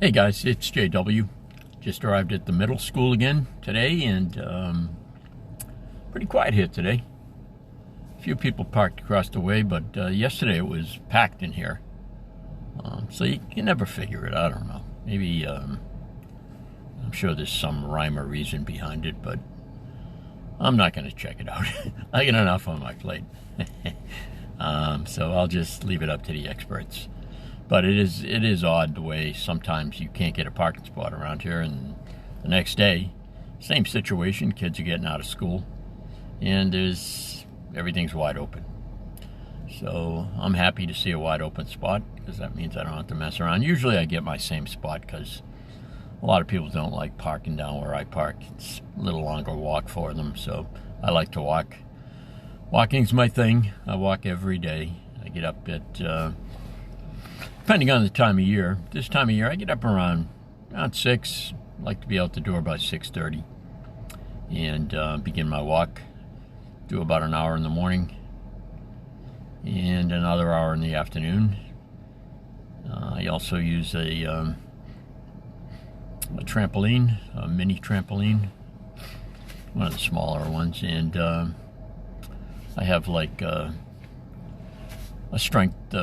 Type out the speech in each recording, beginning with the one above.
Hey guys, it's JW. Just arrived at the middle school again today, and pretty quiet here today. A few people parked across the way, but yesterday it was packed in here. So you can never figure it. I don't know. Maybe I'm sure there's some rhyme or reason behind it, but I'm not going to check it out. I got enough on my plate. So I'll just leave it up to the experts. But it is odd the way sometimes you can't get a parking spot around here, and the next day, same situation, kids are getting out of school, and everything's wide open. So I'm happy to see a wide open spot, because that means I don't have to mess around. Usually I get my same spot, because a lot of people don't like parking down where I park. It's a little longer walk for them, so I like to walk. Walking's my thing. I walk every day. I get up at... depending on the time of year. This time of year, I get up around 6. I like to be out the door by 6:30 and begin my walk. Do about an hour in the morning and another hour in the afternoon. I also use a trampoline, a mini trampoline, one of the smaller ones, and I have like a strength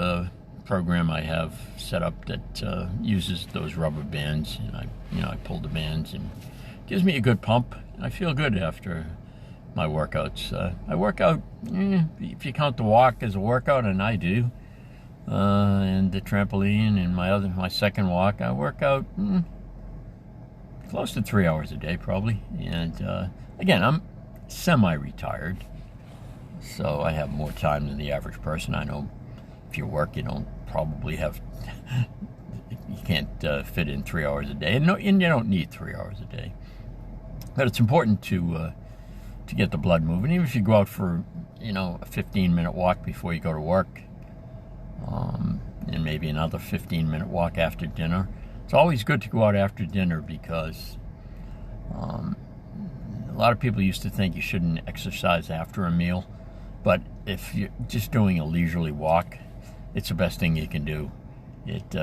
program I have set up that uses those rubber bands, and I pull the bands, and it gives me a good pump. I feel good after my workouts. I work out, if you count the walk as a workout, and I do, and the trampoline and my second walk, I work out close to 3 hours a day probably. And again, I'm semi-retired, so I have more time than the average person. I know if you work, you don't probably have, you can't fit in 3 hours a day, and you don't need 3 hours a day. But it's important to get the blood moving, even if you go out for a 15-minute walk before you go to work, and maybe another 15-minute walk after dinner. It's always good to go out after dinner, because a lot of people used to think you shouldn't exercise after a meal, but if you're just doing a leisurely walk, it's the best thing you can do. It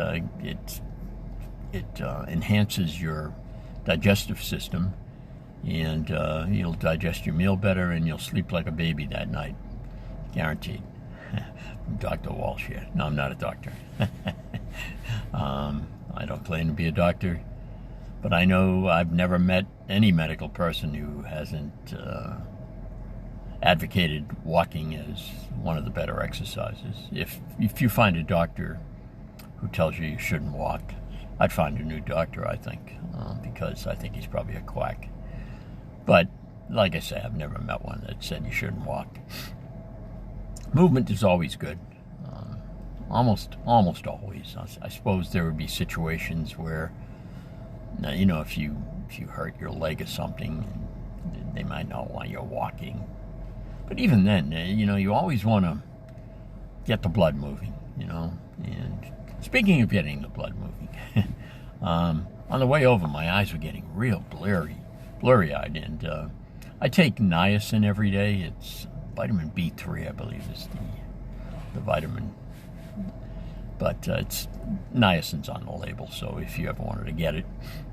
enhances your digestive system, and you'll digest your meal better, and you'll sleep like a baby that night, guaranteed. From Dr. Walsh here. No, I'm not a doctor. I don't claim to be a doctor, but I know I've never met any medical person who hasn't advocated walking as one of the better exercises. If you find a doctor who tells you shouldn't walk, I'd find a new doctor, I think, because I think he's probably a quack. But like I say, I've never met one that said you shouldn't walk. Movement is always good, almost always. I suppose there would be situations where, if you hurt your leg or something, they might not want you walking. But even then, you always want to get the blood moving, And speaking of getting the blood moving, on the way over, my eyes were getting real blurry-eyed, and I take niacin every day. It's vitamin B3, I believe, is the vitamin. But it's niacin's on the label, so if you ever wanted to get it,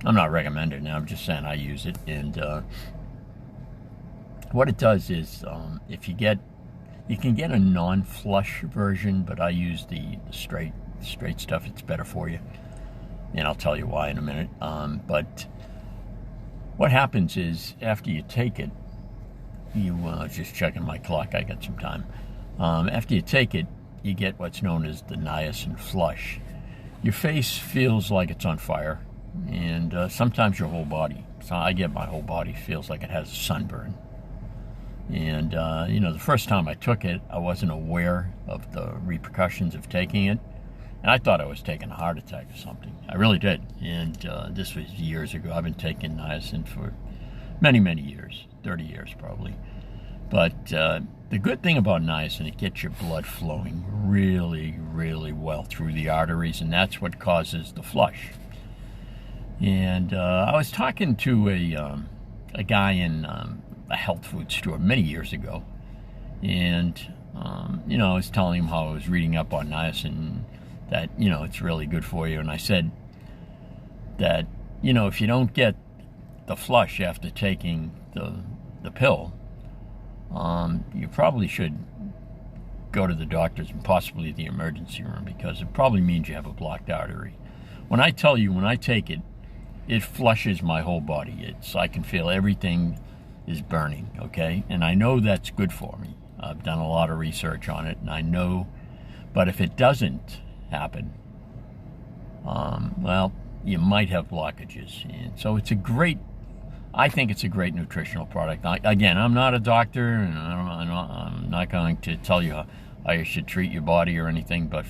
I'm not recommending it. I'm just saying I use it, and what it does is, you can get a non-flush version, but I use the straight stuff. It's better for you, and I'll tell you why in a minute. But what happens is, after you take it, just checking my clock, I got some time. After you take it, you get what's known as the niacin flush. Your face feels like it's on fire, and sometimes your whole body. So I get my whole body feels like it has a sunburn. And, the first time I took it, I wasn't aware of the repercussions of taking it. And I thought I was taking a heart attack or something. I really did. And this was years ago. I've been taking niacin for many, many years, 30 years probably. But the good thing about niacin, it gets your blood flowing really, really well through the arteries, and that's what causes the flush. And I was talking to a guy in a health food store many years ago, and I was telling him how I was reading up on niacin, that it's really good for you. And I said, that, you know, if you don't get the flush after taking the pill, you probably should go to the doctors and possibly the emergency room, because it probably means you have a blocked artery. When I tell you, when I take it, it flushes my whole body. I can feel everything is burning, okay? And I know that's good for me. I've done a lot of research on it, and I know, but if it doesn't happen, well, you might have blockages. And so I think it's a great nutritional product. Again, I'm not a doctor, and I'm not going to tell you how you should treat your body or anything, but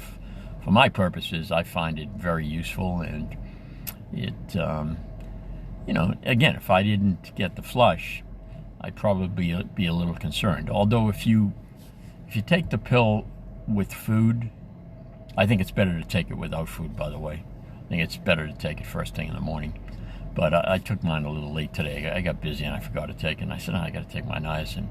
for my purposes, I find it very useful. And it, you know, again, if I didn't get the flush, I'd probably be a little concerned. Although if you take the pill with food, I think it's better to take it without food, by the way. I think it's better to take it first thing in the morning. But I took mine a little late today. I got busy and I forgot to take it. And I said, I got to take my niacin.